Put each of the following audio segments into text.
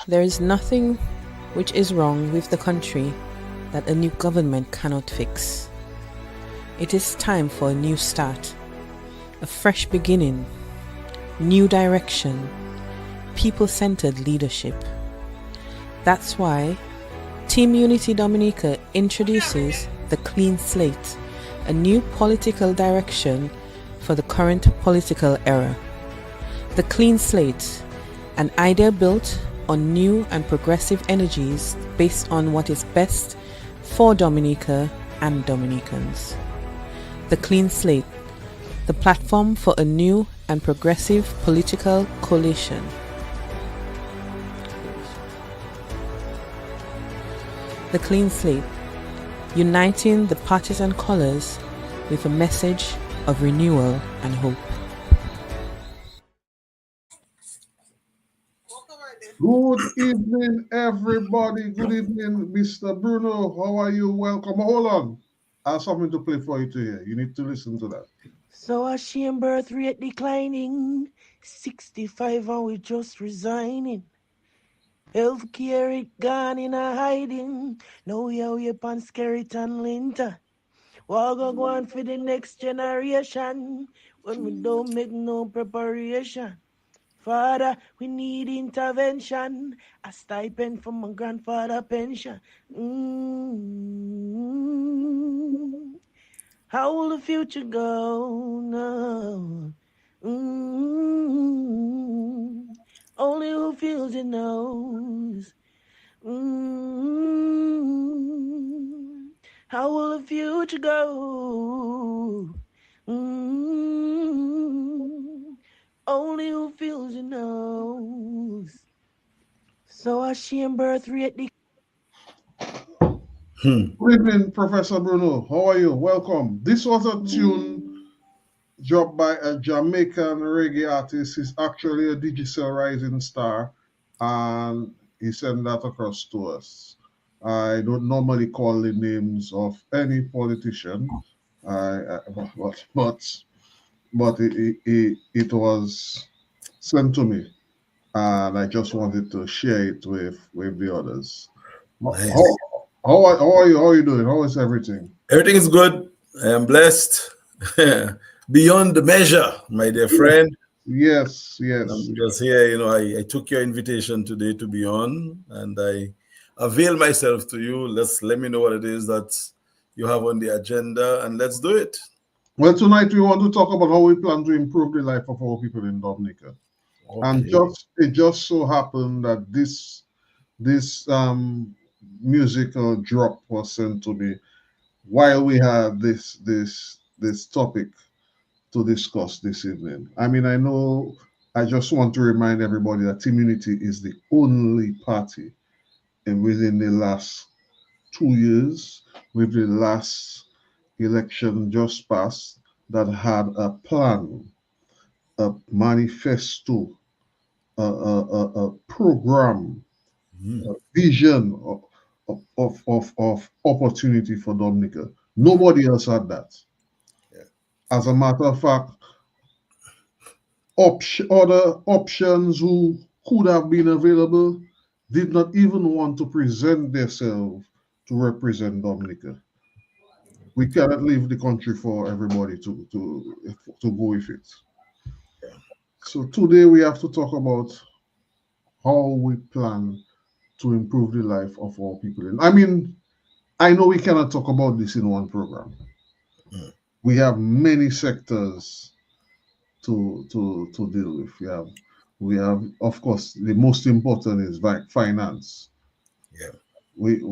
There is nothing which is wrong with the country that a new government cannot fix. It is time for a new start, a fresh beginning, new direction, people-centered leadership. That's why Team Unity Dominica introduces the Clean Slate, a new political direction for the current political era. The Clean Slate, an idea built on new and progressive energies based on what is best for Dominica and Dominicans. The Clean Slate, the platform for a new and progressive political coalition. The Clean Slate, uniting the partisan colors with a message of renewal and hope. Good evening, everybody. Good evening, Mr. Bruno. How are you? Welcome. Hold on. I have something to play for you to hear. You need to listen to that. So a shame birth rate declining, 65 and we just resigning. Healthcare it gone in a hiding, now we are upon skeleton linter. What go on for the next generation when we don't make no preparation? Father, we need intervention, a stipend from my grandfather pension. How will the future go now? Only who feels it knows. How will the future go? Only who feels it knows. So a shame birth rate. Good evening, Professor Bruno. How are you? Welcome. This was a tune dropped by a Jamaican reggae artist. He's actually a digital rising star, and he sent that across to us. I don't normally call the names of any politician, but it was sent to me, and I just wanted to share it with the others. Nice. How are you? How are you doing? How is everything? Everything is good. I am blessed beyond the measure, my dear friend. Yes. I'm just here. I took your invitation today to be on, and I avail myself to you. Let me know what it is that you have on the agenda, and let's do it. Well, tonight we want to talk about how we plan to improve the life of our people in Dominica. Okay. And it just so happened that this musical drop was sent to me while we had this topic to discuss this evening. I mean, I just want to remind everybody that Team Unity is the only party within the last 2 years, with the last election just passed, that had a plan, a manifesto, a program, a vision of opportunity for Dominica. Nobody else had that. Yeah. As a matter of fact, other options who could have been available did not even want to present themselves to represent Dominica. We cannot leave the country for everybody to go with it. So today we have to talk about how we plan to improve the life of our people. I mean, I know we cannot talk about this in one program. We have many sectors to deal with. We have, of course, the most important is finance. Yeah. We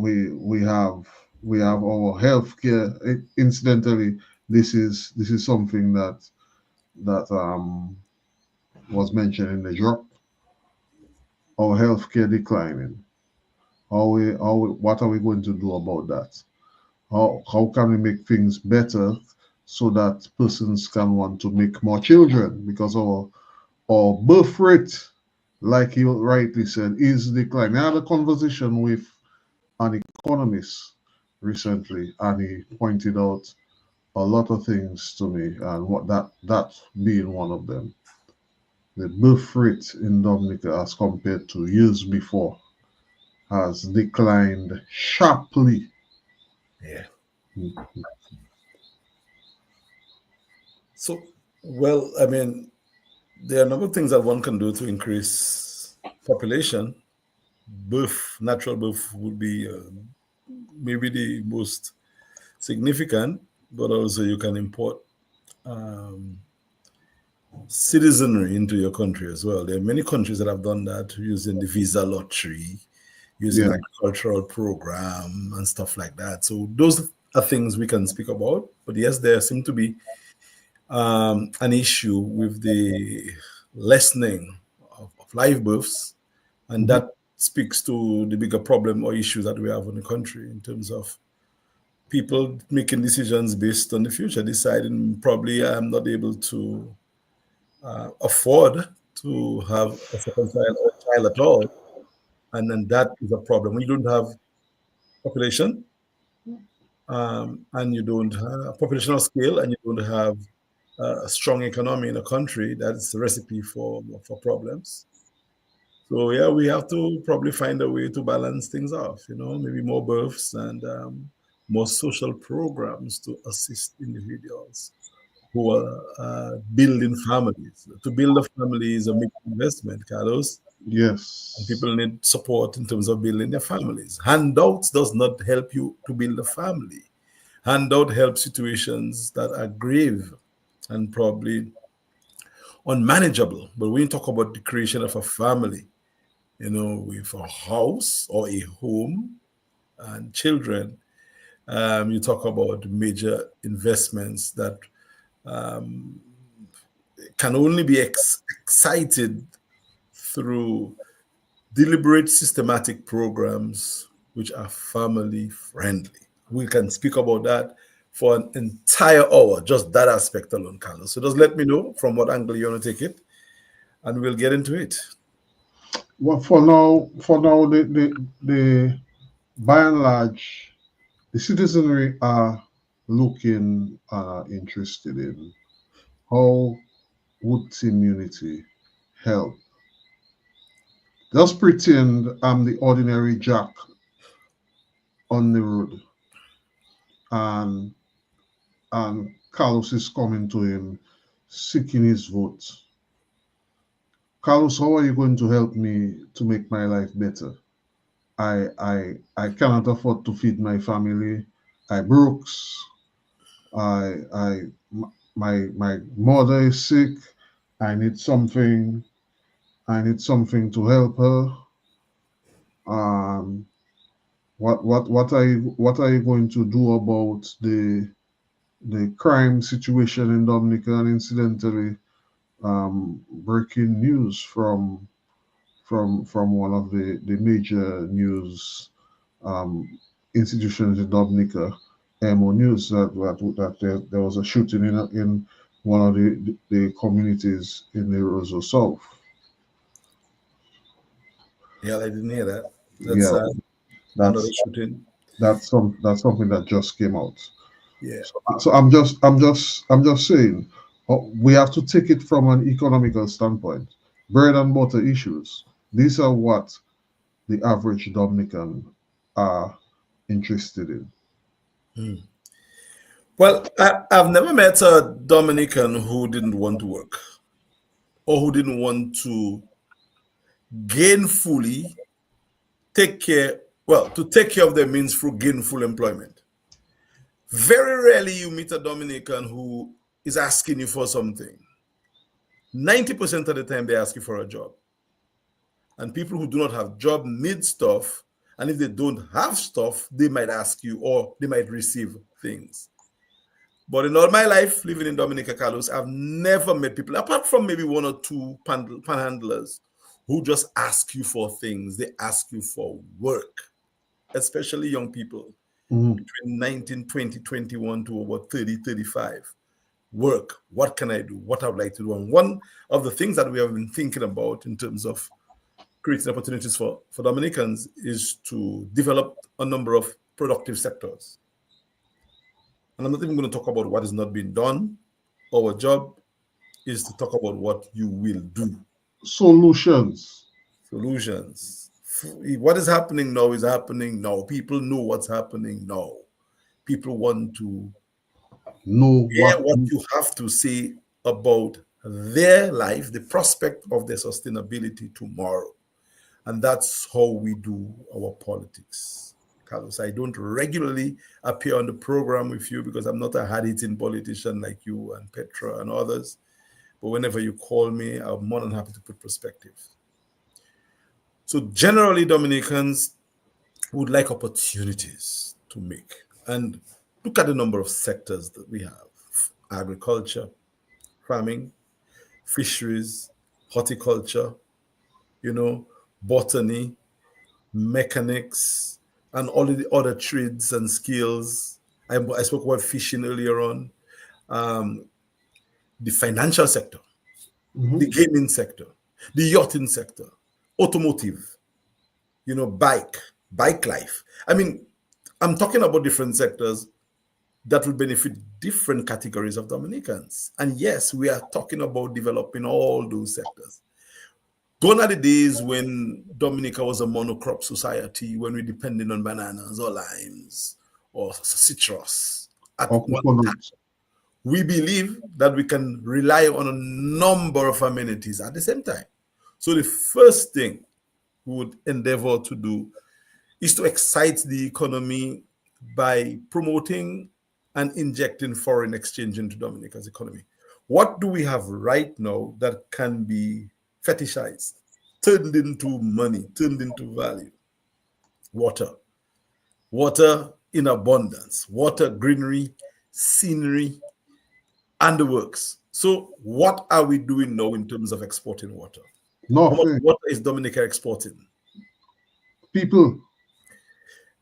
have our healthcare. Incidentally, this is something that was mentioned in the drop. Our healthcare declining. What are we going to do about that? How can we make things better so that persons can want to make more children? Because our birth rate, like you rightly said, is declining. I had a conversation with an economist recently, and he pointed out a lot of things to me, and what that being one of them. the birth rate in Dominica as compared to years before has declined sharply. Yeah. Mm. So, well, I mean, there are a number of things that one can do to increase population. Natural birth would be maybe the most significant, but also you can import um, citizenry into your country as well. There are many countries that have done that using the visa lottery, using Yeah, agricultural program and stuff like that. So those are things we can speak about. But yes, there seem to be an issue with the lessening of live births, and mhm, that speaks to the bigger problem or issues that we have in the country in terms of people making decisions based on the future, deciding probably I'm not able to afford to have a second child or child at all, and then that is a problem. When you don't have population, and you don't have populational scale, and you don't have a strong economy in a country, that's a recipe for problems. So yeah, we have to probably find a way to balance things off. Maybe more births and more social programs to assist individuals who are building families. To build a family is a big investment, Carlos, and yes, people need support in terms of building their families. Handouts does not help you to build a family. Handout helps situations that are grave and probably unmanageable. But when you talk about the creation of a family, with a house or a home and children, you talk about major investments that um, can only be excited through deliberate, systematic programs which are family friendly. We can speak about that for an entire hour, just that aspect alone, Carlos. So just let me know from what angle you want to take it, and we'll get into it. well, for now, the by and large, the citizenry are looking interested in how would immunity help. Just pretend I'm the ordinary Jack on the road, and Carlos is coming to him seeking his vote. Carlos, how are you going to help me to make my life better? I cannot afford to feed my family. I brooks. I my mother is sick. I need something. I need something to help her. Um, what are you going to do about the crime situation in Dominica? And incidentally, breaking news from one of the major news um, institutions in Dominica, MO News, that there was a shooting in one of the communities in the Roseau South. Yeah, I didn't hear that. That's Yeah, another that's shooting. that's something that just came out. Yeah. So I'm just saying, we have to take it from an economical standpoint. Bread and butter issues. These are what the average Dominican are interested in. Hmm. Well, I've never met a Dominican who didn't want to work or who didn't want to gainfully take care. Well, to take care of their means through gainful employment. Very rarely you meet a Dominican who is asking you for something. 90% of the time they ask you for a job. And people who do not have job need stuff. And if they don't have stuff, they might ask you or they might receive things. But in all my life living in Dominica, Carlos, I've never met people, apart from maybe one or two panhandlers, who just ask you for things. They ask you for work, especially young people Mhm. between 19, 20, 21 to about 30, 35. Work. What can I do? What I would like to do? And one of the things that we have been thinking about in terms of creating opportunities for Dominicans is to develop a number of productive sectors. And I'm not even going to talk about what is not being done. Our job is to talk about what you will do. solutions. Solutions. What is happening now is happening now. People know what's happening now. People want to Know hear what what you have to say about their life, the prospect of their sustainability tomorrow. And that's how we do our politics. Carlos, I don't regularly appear on the program with you because I'm not a hard-hitting politician like you and Petra and others. But whenever you call me, I'm more than happy to put perspective. So generally, Dominicans would like opportunities to make. And look at the number of sectors that we have: agriculture, farming, fisheries, horticulture, botany, mechanics, and all of the other trades and skills. I spoke about fishing earlier on. Um, the financial sector, the Mhm. gaming sector, the yachting sector, automotive, bike life. I mean, I'm talking about different sectors that will benefit different categories of Dominicans. And yes, we are talking about developing all those sectors. Gone are the days when Dominica was a monocrop society, when we depended on bananas or limes or citrus at Or one time. coconuts. We believe that we can rely on a number of amenities at the same time. So the first thing we would endeavor to do is to excite the economy by promoting and injecting foreign exchange into Dominica's economy. What do we have right now that can be fetishized, turned into money, turned into value? Water. Water in abundance, water, greenery, scenery, and the works. So, what are we doing now in terms of exporting water? How much Nothing. water is Dominica exporting? People.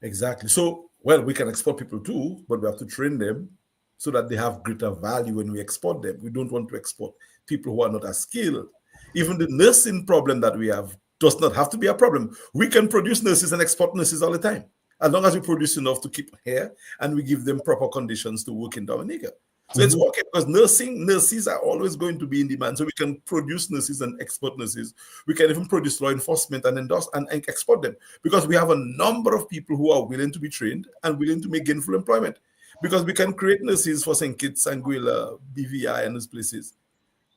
Exactly. So, well, we can export people too, but we have to train them so that they have greater value when we export them. We don't want to export people who are not as skilled. Even the nursing problem that we have does not have to be a problem. We can produce nurses and export nurses all the time, as long as we produce enough to keep here and we give them proper conditions to work in Dominica. So it's Mhm. okay because nurses are always going to be in demand. So we can produce nurses and export nurses. We can even produce law enforcement and endorse and export them because we have a number of people who are willing to be trained and willing to make gainful employment. Because we can create nurses for St. Kitts, Anguilla, BVI, and those places.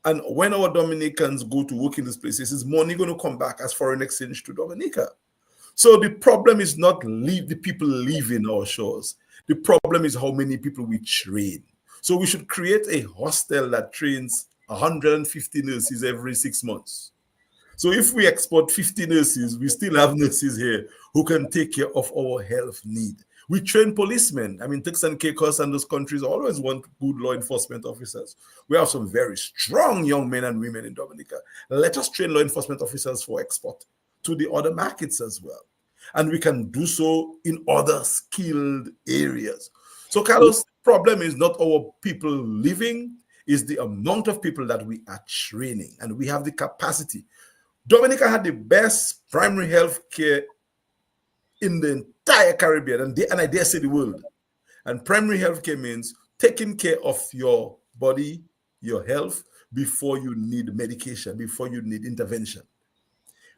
And when our Dominicans go to work in these places, is money going to come back as foreign exchange to Dominica? So the problem is not the people leaving our shores. The problem is how many people we train. So we should create a hostel that trains 150 nurses every 6 months. So if we export 50 nurses, we still have nurses here who can take care of our health need. We train policemen. I mean, Turks and Caicos and those countries always want good law enforcement officers. We have some very strong young men and women in Dominica. Let us train law enforcement officers for export to the other markets as well. And we can do so in other skilled areas. So, Carlos, the problem is not our people living, is the amount of people that we are training, and we have the capacity. Dominica had the best primary health care in the entire Caribbean, and I dare say the world. And primary health care means taking care of your body, your health, before you need medication, before you need intervention.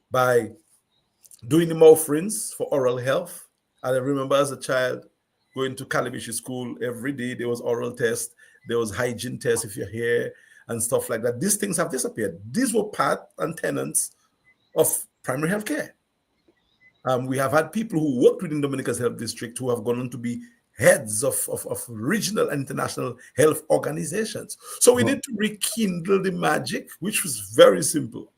By doing the mouth rinse for oral health. And I remember as a child going to Calabishi school every day, there was oral test, there was hygiene test if you're here, and stuff like that. These things have disappeared. These were part and tenants of primary health care. We have had people who worked within Dominica's Health District who have gone on to be heads of regional and international health organizations. So we need to rekindle the magic, which was very simple.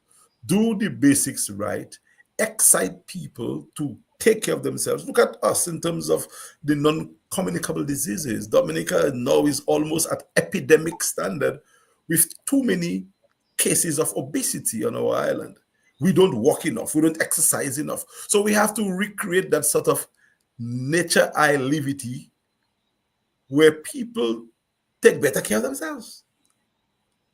Do the basics right, excite people to take care of themselves. Look at us in terms of the non-communicable diseases. Dominica now is almost at epidemic standard with too many cases of obesity on our island. We don't walk enough, we don't exercise enough. So we have to recreate that sort of nature eye levity where people take better care of themselves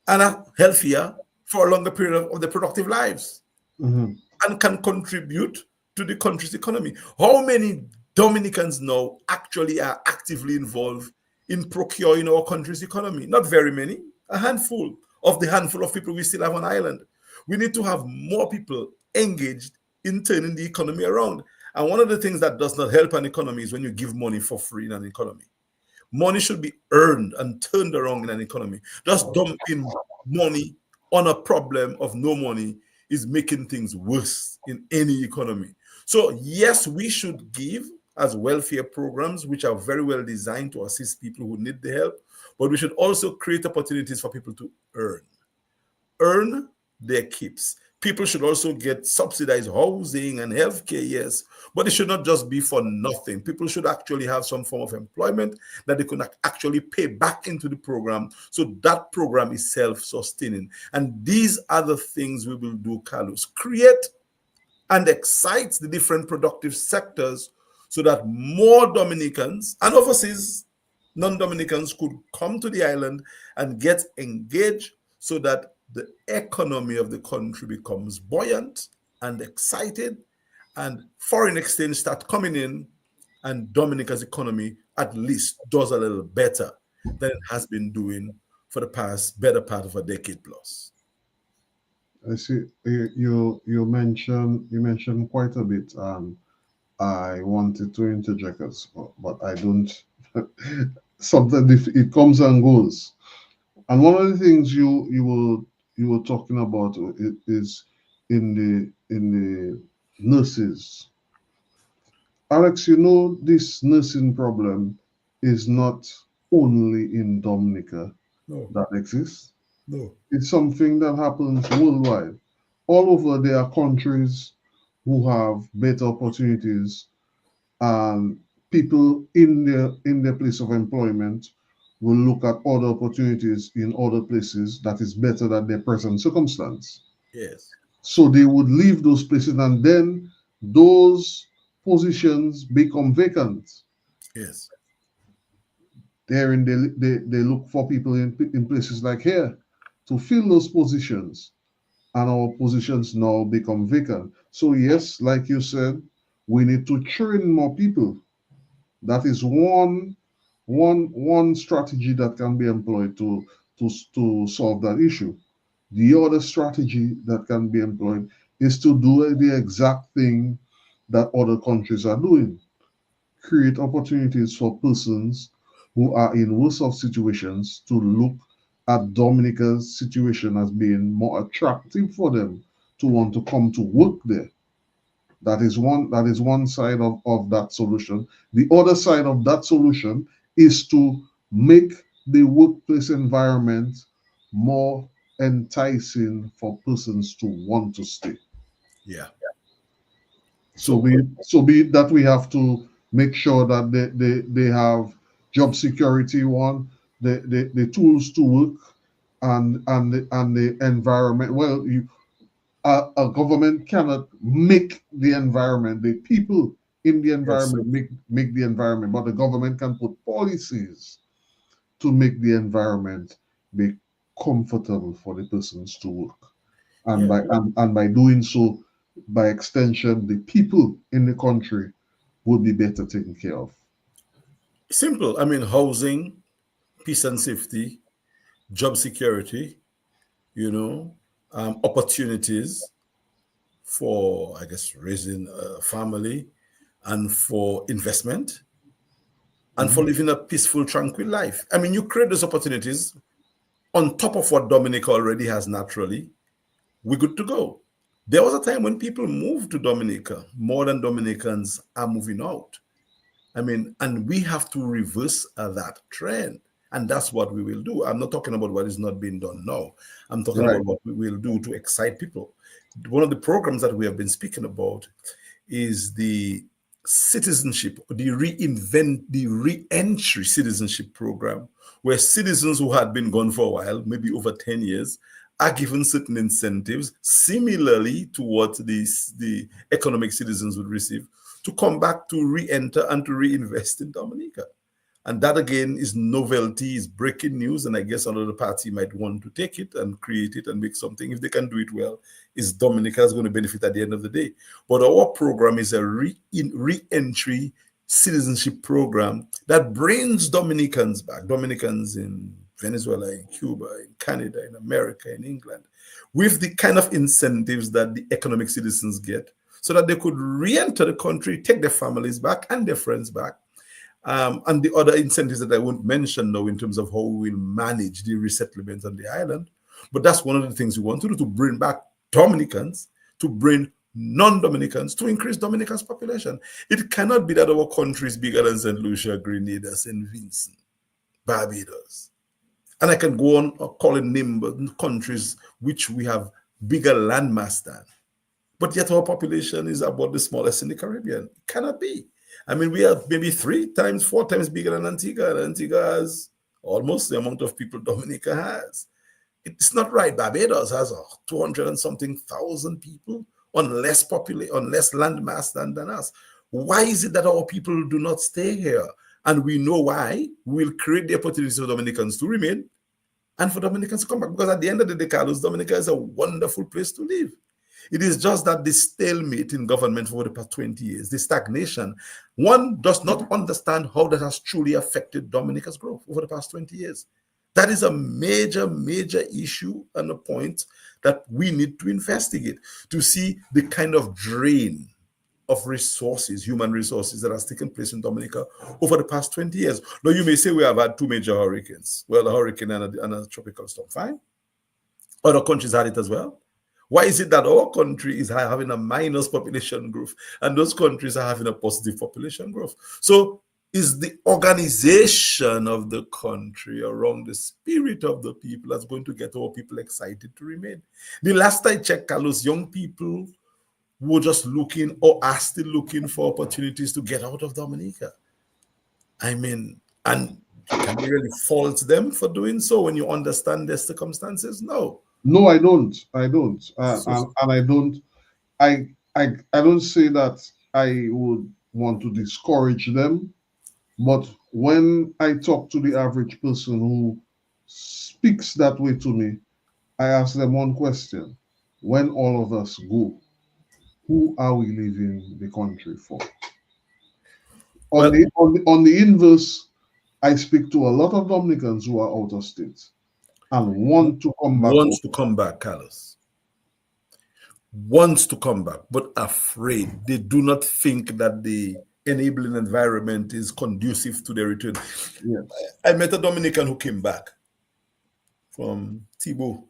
and are healthier for a longer period of their productive lives Mhm. and can contribute to the country's economy. How many Dominicans now actually are actively involved in procuring our country's economy? Not very many, a handful of the handful of people we still have on island. We need to have more people engaged in turning the economy around. And one of the things that does not help an economy is when you give money for free in an economy. Money should be earned and turned around in an economy. Just dumping money on a problem of no money is making things worse in any economy. So, yes, we should give as welfare programs, which are very well designed to assist people who need the help, but we should also create opportunities for people to earn their keeps. People should also get subsidized housing and healthcare, yes, but it should not just be for nothing. People should actually have some form of employment that they can actually pay back into the program, so that program is self-sustaining. And these are the things we will do, Carlos. Create and excite the different productive sectors so that more Dominicans and overseas non-Dominicans could come to the island and get engaged so that the economy of the country becomes buoyant and excited, and foreign exchange start coming in, and Dominica's economy at least does a little better than it has been doing for the past better part of a decade plus. I see you mentioned quite a bit, and I wanted to interject us, but I don't. Sometimes it comes and goes. And one of the things you were talking about is in the nurses. Alex, you know this nursing problem is not only in Dominica No, that exists. no. It's something that happens worldwide. All over there are countries who have better opportunities, and people in their place of employment will look at other opportunities in other places that is better than their present circumstance. Yes, So they would leave those places, and then those positions become vacant. yes, There, they look for people in places like here to fill those positions, and our positions now become vacant. So yes, like you said, we need to train more people. That is one strategy that can be employed to solve that issue. The other strategy that can be employed is to do the exact thing that other countries are doing. Create opportunities for persons who are in worse off situations to look at Dominica's situation as being more attractive for them to want to come to work there. That is one side of that solution. The other side of that solution is to make the workplace environment more enticing for persons to want to stay. yeah. So So, be it that we have to make sure that they have job security, one, the tools to work, and the environment. Well, a government cannot make the environment. The people in the yes, environment make the environment, but the government can put policies to make the environment be comfortable for the persons to work. And yeah. by doing so, by extension, the people in the country would be better taken care of. Simple. I mean, housing, peace and safety, job security, you know, opportunities for, I guess, raising a family and for investment and for Mhm. living a peaceful, tranquil life. I mean, you create those opportunities on top of what Dominica already has naturally. We're good to go. There was a time when people moved to Dominica, more than Dominicans are moving out. I mean, and we have to reverse that trend. And that's what we will do. I'm not talking about what is not being done now. I'm talking Right. about what we will do to excite people. One of the programs that we have been speaking about is the citizenship, the re-entry citizenship program, where citizens who had been gone for a while, maybe over 10 years, are given certain incentives, similarly to what the economic citizens would receive, to come back to re-enter and to reinvest in Dominica. And that again is novelty, is breaking news, and I guess another party might want to take it and create it and make something. If they can do it well, is Dominica's going to benefit at the end of the day. But our program is a re-entry citizenship program that brings Dominicans back, Dominicans in Venezuela, in Cuba, in Canada, in America, in England, with the kind of incentives that the economic citizens get, so that they could re-enter the country, take their families back and their friends back, and the other incentives that I won't mention now in terms of how we will manage the resettlement on the island. But that's one of the things we want to do, to bring back Dominicans, to bring non-Dominicans, to increase Dominica's population. It cannot be that our country is bigger than St. Lucia, Grenada, St. Vincent, Barbados. And I can go on calling countries which we have bigger landmass than. But yet our population is about the smallest in the Caribbean. It cannot be. I mean, we are maybe 3 times, 4 times bigger than Antigua. And Antigua has almost the amount of people Dominica has. It's not right. Barbados has 200 and something thousand people on less land mass than us. Why is it that our people do not stay here? And we know why. We'll create the opportunities for Dominicans to remain and for Dominicans to come back. Because at the end of the day, Carlos, Dominica is a wonderful place to live. It is just that the stalemate in government for the past 20 years, the stagnation, one does not understand how that has truly affected Dominica's growth over the past 20 years. That is a major, major issue and a point that we need to investigate, to see the kind of drain of resources, human resources, that has taken place in Dominica over the past 20 years. Now, you may say we have had 2 major hurricanes. Well, a hurricane and a tropical storm, fine. Other countries had it as well. Why is it that our country is having a minus population growth and those countries are having a positive population growth? So is the organization of the country around the spirit of the people that's going to get our people excited to remain? The last I checked, Carlos, young people were just looking or are still looking for opportunities to get out of Dominica. I mean, and can you really fault them for doing so when you understand their circumstances? No. No, I don't. I don't. So, And I don't. I don't say that I would want to discourage them, but when I talk to the average person who speaks that way to me, I ask them one question: when all of us go, who are we leaving the country for? On well, the inverse, I speak to a lot of Dominicans who are out of state and want to come back home. wants to come back, Carlos. Wants to come back, but afraid. They do not think that the enabling environment is conducive to their return. Yes. I met a Dominican who came back from Thibault.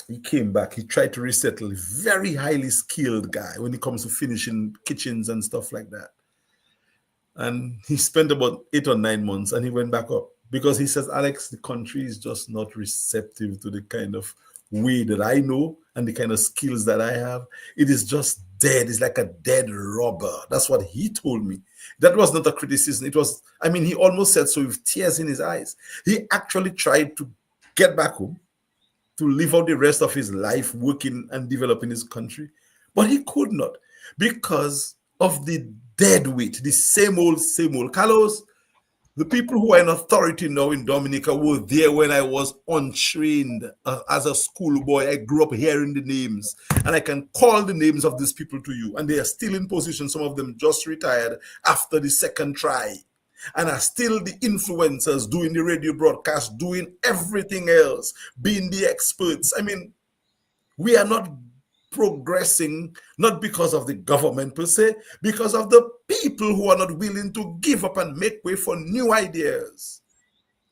He came back. He tried to resettle. Very highly skilled guy when it comes to finishing kitchens and stuff like that. And he spent about 8 or 9 months and he went back up because he says, Alex, the country is just not receptive to the kind of way that I know and the kind of skills that I have. It is just dead. It's like a dead rubber. That's what he told me. That was not a criticism. It was, I mean, he almost said so with tears in his eyes. He actually tried to get back home, to live out the rest of his life working and developing his country, but he could not because of the dead weight, the same old, same old. Carlos, the people who are in authority now in Dominica were there when I was untrained as a schoolboy. I grew up hearing the names, and I can call the names of these people to you, and they are still in position. Some of them just retired after the second try, and are still the influencers, doing the radio broadcast, doing everything else, being the experts. I mean, we are not progressing, not because of the government per se, because of the people who are not willing to give up and make way for new ideas.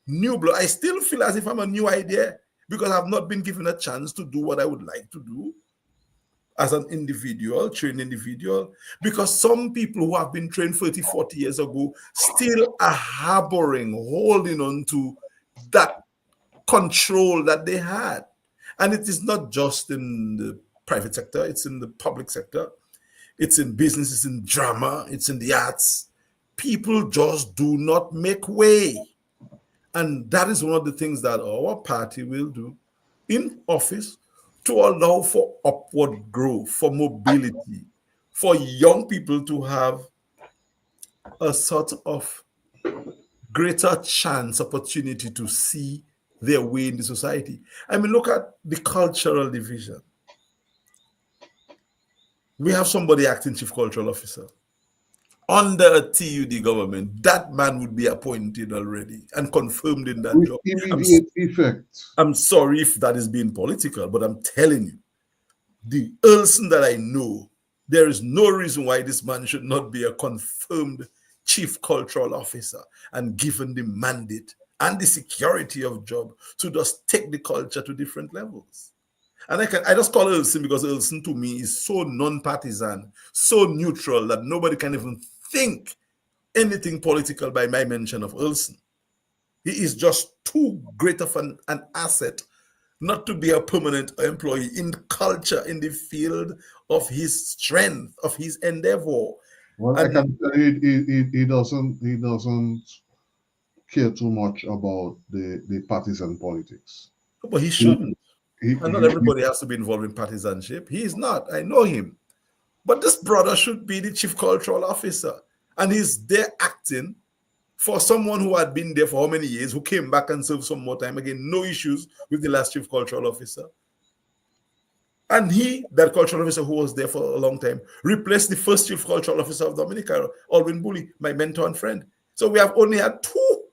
New blood. I still feel as if I'm a new idea because I've not been given a chance to do what I would like to do as an individual, trained individual, because some people who have been trained 30, 40 years ago still are harboring, holding on to that control that they had. And it is not just in the private sector, it's in the public sector, it's in business, it's in drama, it's in the arts. People just do not make way. And that is one of the things that our party will do in office to allow for upward growth, for mobility, for young people to have a sort of greater chance, opportunity to see their way in the society. I mean, look at the cultural division. We have somebody acting chief cultural officer. under a TUD government, that man would be appointed already and confirmed in that with job. immediate effect. I'm sorry if that is being political, but I'm telling you, the Earlson that I know, there is no reason why this man should not be a confirmed chief cultural officer and given the mandate and the security of job to just take the culture to different levels. And I just call Earlson because Earlson to me is so non-partisan, so neutral that nobody can even think anything political by my mention of Earlson. He is just too great of an asset not to be a permanent employee in culture, in the field of his strength, of his endeavor. Well, I And can tell you, he doesn't care too much about the partisan politics. but he He, shouldn't. he, And not he, everybody has to be involved in partisanship. He is not. I know him. But this brother should be the chief cultural officer. And he's there acting for someone who had been there for how many years, who came back and served some more time. Again, no issues with the last chief cultural officer. And he, that cultural officer who was there for a long time, replaced the first chief cultural officer of Dominica, Alwyn Bully, my mentor and friend. So we have only had 2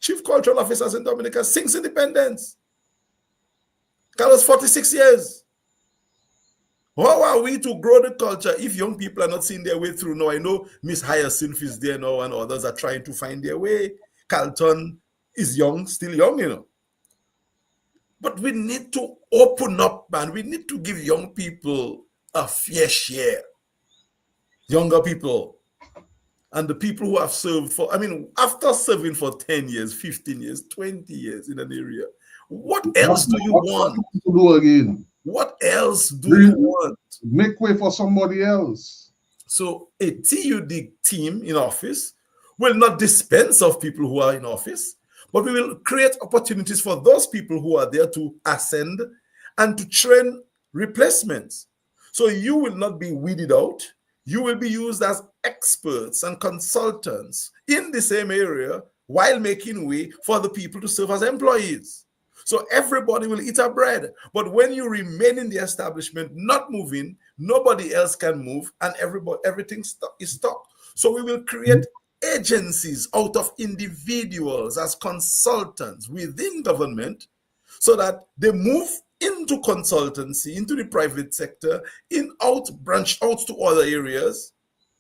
chief cultural officers in Dominica since independence. Carlos, 46 years. How are we to grow the culture if young people are not seeing their way through now? I know Miss Hyacinth is there now and others are trying to find their way. Carlton is young, still young, you know. But we need to open up, man. We need to give young people a fair share. Younger people. And the people who have served for, I mean, after serving for 10 years, 15 years, 20 years in an area, what else do you want? What to do again? What else do you want? Make way for somebody else. So a TUD team in office will not dispense of people who are in office, but we will create opportunities for those people who are there to ascend and to train replacements. So you will not be weeded out. You will be used as experts and consultants in the same area while making way for the people to serve as employees. So everybody will eat our bread. But when you remain in the establishment, not moving, nobody else can move, and everything is stuck. So we will create agencies out of individuals as consultants within government so that they move into consultancy, into the private sector, branch out to other areas,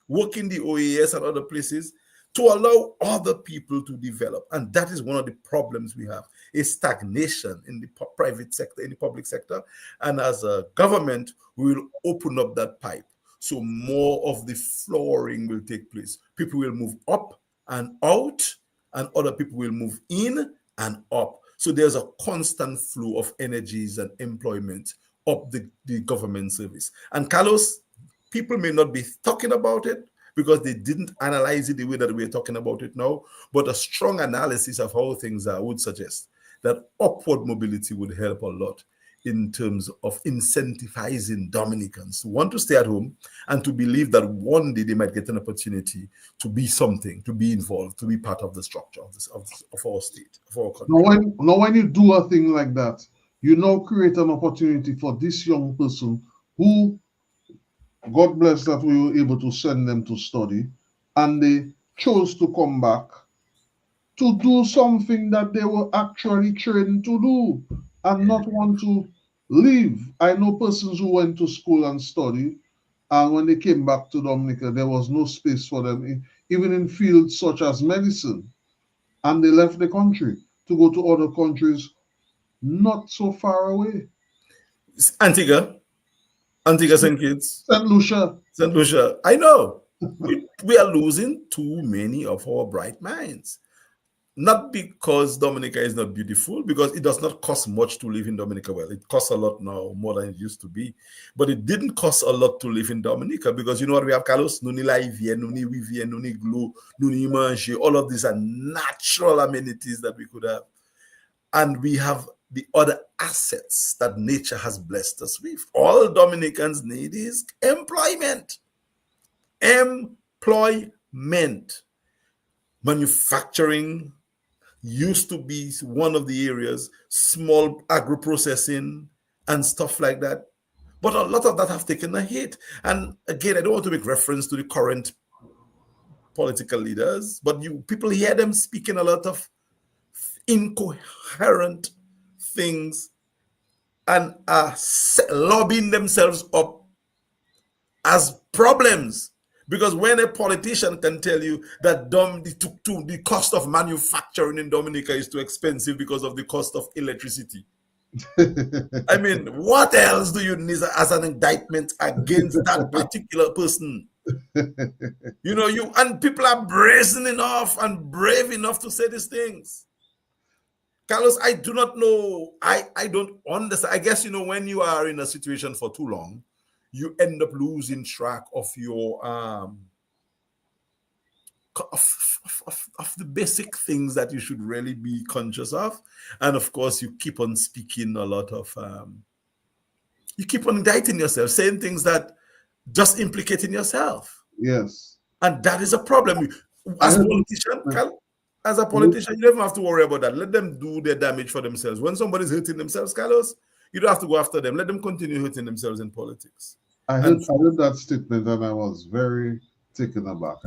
work in the OAS and other places to allow other people to develop. And that is one of the problems we have, a stagnation in the private sector, in the public sector. And as a government, we will open up that pipe. So more of the flooring will take place. People will move up and out, and other people will move in and up. So there's a constant flow of energies and employment up the government service. And Carlos, people may not be talking about it because they didn't analyze it the way that we're talking about it now, but a strong analysis of how things are would suggest that upward mobility would help a lot in terms of incentivizing Dominicans to want to stay at home and to believe that one day they might get an opportunity to be something, to be involved, to be part of the structure of our state, of our country. Now, when you do a thing like that, you now create an opportunity for this young person who, God bless that we were able to send them to study, and they chose to come back to do something that they were actually trained to do and not want to leave. I know persons who went to school and studied, and when they came back to Dominica, there was no space for them, even in fields such as medicine. And they left the country to go to other countries not so far away. Antigua St. Kitts. St. Lucia. St. Lucia. I know. We are losing too many of our bright minds. Not because Dominica is not beautiful, because it does not cost much to live in Dominica. Well, it costs a lot now, more than it used to be. But it didn't cost a lot to live in Dominica because you know what we have, Carlos? Nuni Laivien, Nuni Vivien, Nuni Glue, Nuni Manger. All of these are natural amenities that we could have. And we have the other assets that nature has blessed us with. All Dominicans need is employment. Employment. Manufacturing used to be one of the areas, small agro-processing and stuff like that. But a lot of that have taken a hit. And again, I don't want to make reference to the current political leaders, but people hear them speaking a lot of incoherent things and are lobbying themselves up as problems. Because when a politician can tell you that the cost of manufacturing in Dominica is too expensive because of the cost of electricity, I mean, what else do you need as an indictment against that particular person? And people are brazen enough and brave enough to say these things. Carlos, I do not know. I don't understand. I guess, when you are in a situation for too long, you end up losing track of your of the basic things that you should really be conscious of. And of course, you keep on speaking a lot of you keep on indicting yourself, saying things that just implicating yourself. Yes. And that is a problem. As a politician, you don't have to worry about that. Let them do their damage for themselves. When somebody's hurting themselves, Carlos, you don't have to go after them. Let them continue hurting themselves in politics. I heard that statement and I was very taken aback.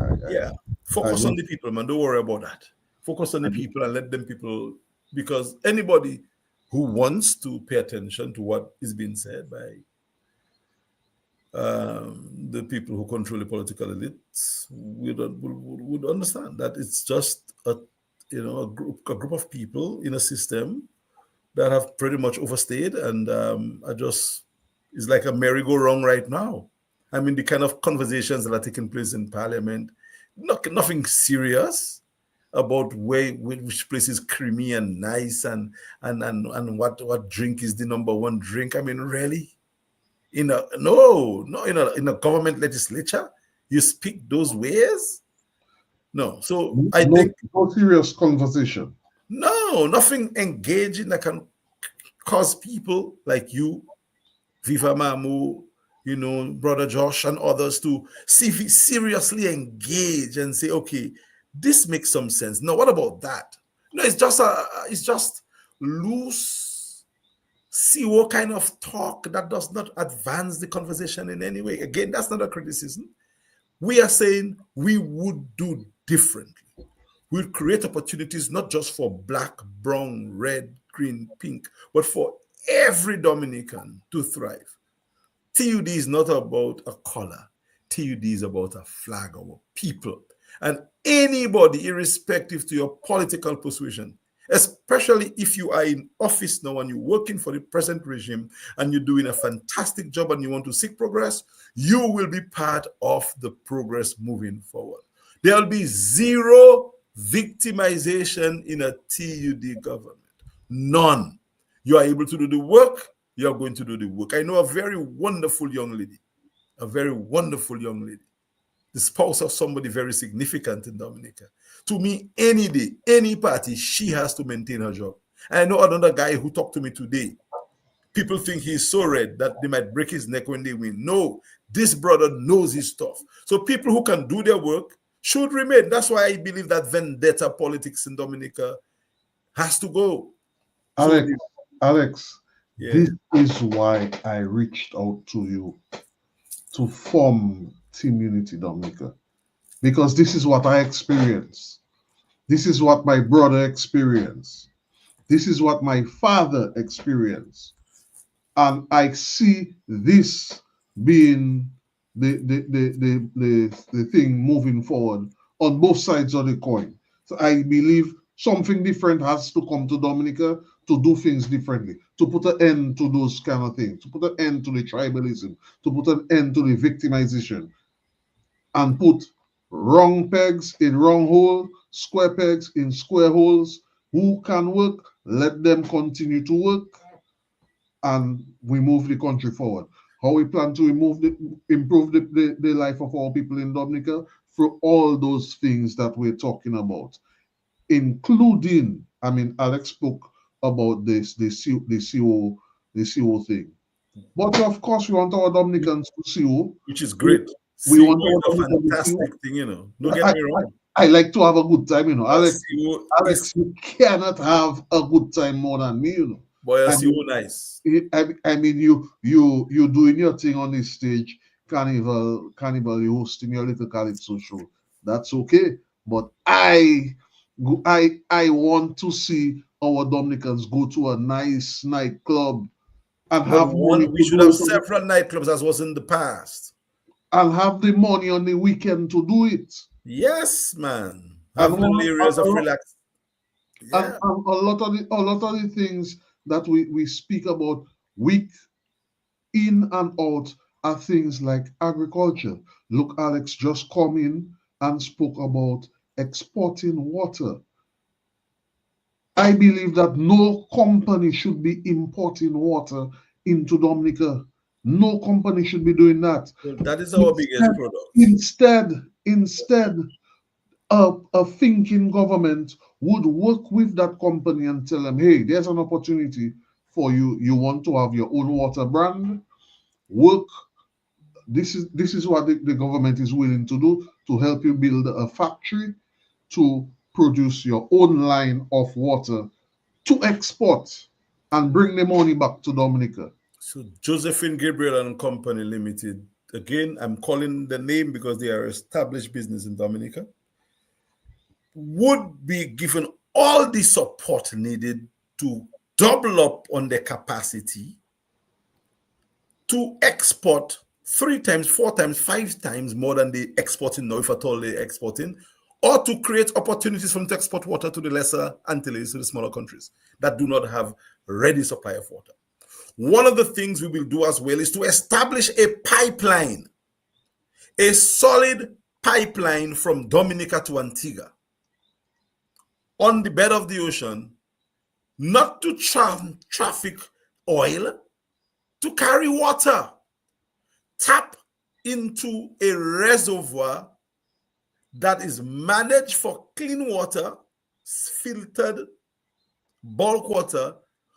Focus on the people, man. Don't worry about that. Focus on the people and let them people, because anybody who wants to pay attention to what is being said by the people who control the political elites would understand that it's just a group of people in a system that have pretty much overstayed, and it's like a merry-go-round right now. I mean, the kind of conversations that are taking place in Parliament, nothing serious about which place is creamy and nice, and what drink is the number one drink. I mean, really? In a government legislature, you speak those ways? No. So I think no serious conversation. No, nothing engaging that can cause people like you, Viva Mamu, Brother Josh and others to seriously engage and say, okay, this makes some sense. No, what about that? No, it's just loose CO kind of talk that does not advance the conversation in any way. Again, that's not a criticism. We are saying we would do differently. We'll create opportunities not just for black, brown, red, green, pink, but for every Dominican to thrive. TUD is not about a color. TUD is about a flag of a people. And anybody, irrespective to your political persuasion, especially if you are in office now and you're working for the present regime and you're doing a fantastic job and you want to seek progress, you will be part of the progress moving forward. There will be zero victimization in a TUD government. None. You are able to do the work, you are going to do the work. I know a very wonderful young lady, the spouse of somebody very significant in Dominica. To me, any day, any party, she has to maintain her job. And I know another guy who talked to me today. People think he's so red that they might break his neck when they win. No, this brother knows his stuff. So people who can do their work should remain. That's why I believe that vendetta politics in Dominica has to go. Alex, This is why I reached out to you to form Team Unity Dominica. Because this is what I experienced. This is what my brother experienced. This is what my father experienced. And I see this being the thing moving forward on both sides of the coin. So I believe something different has to come to Dominica to do things differently, to put an end to those kind of things, to put an end to the tribalism, to put an end to the victimization, and put wrong pegs in wrong hole, square pegs in square holes. Who can work, let them continue to work, and we move the country forward. How we plan to improve the life of our people in Dominica through all those things that we're talking about, including, I mean, Alex spoke about the CO thing. But of course, we want our Dominicans to CO. Which is great. We want a fantastic thing, Don't get me wrong. I like to have a good time, Alex, you cannot have a good time more than me, Boy, CO nice. I mean, you doing your thing on this stage, Carnival, you're hosting your little calypso show. That's okay. But I want to see our Dominicans go to a nice nightclub and But have money one, we to should do have it several nightclubs as was in the past. and have the money on the weekend to do it. Yes, man. And Have little areas of one, relax. Yeah. and a lot of the things that we speak about week in and out are things like agriculture. Look, Alex just come in and spoke about exporting water. I believe that no company should be importing water into Dominica. No company should be doing that. Well, that is our biggest Instead, product. instead, a thinking government would work with that company and tell them, hey, there's an opportunity for you. You want to have your own water brand? Work. This is what the government is willing to do to help you build a factory to produce your own line of water to export and bring the money back to Dominica. So Josephine Gabriel and Company Limited, again, I'm calling the name because they are established business in Dominica, would be given all the support needed to double up on their capacity to export 3 times, 4 times, 5 times more than they exporting now, if at all they're exporting, or to create opportunities for them to export water to the lesser Antilles, to the smaller countries that do not have ready supply of water. One of the things we will do as well is to establish a pipeline, a solid pipeline from Dominica to Antigua on the bed of the ocean, not to traffic oil, to carry water. Tap into a reservoir that is managed for clean water, filtered bulk water.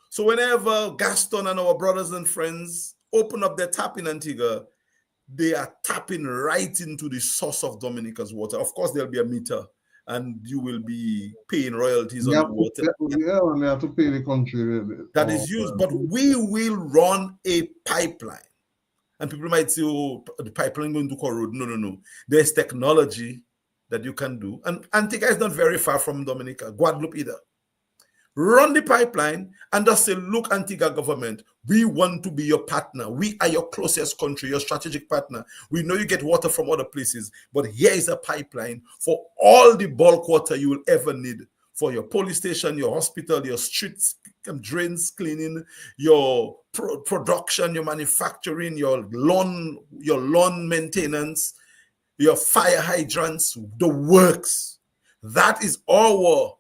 So whenever Gaston and our brothers and friends open up their tap in Antigua, they are tapping right into the source of Dominica's water. Of course, there'll be a meter and you will be paying royalties on the water. And they have to pay the country. That is used, but we will run a pipeline. And people might say, oh, the pipeline going to corrode. No. There's technology that you can do. And Antigua is not very far from Dominica, Guadeloupe either. Run the pipeline and just say, look, Antigua government, we want to be your partner. We are your closest country, your strategic partner. We know you get water from other places, but here is a pipeline for all the bulk water you will ever need for your police station, your hospital, your streets, drains cleaning, your production, your manufacturing, your lawn maintenance, your fire hydrants, the works. That is our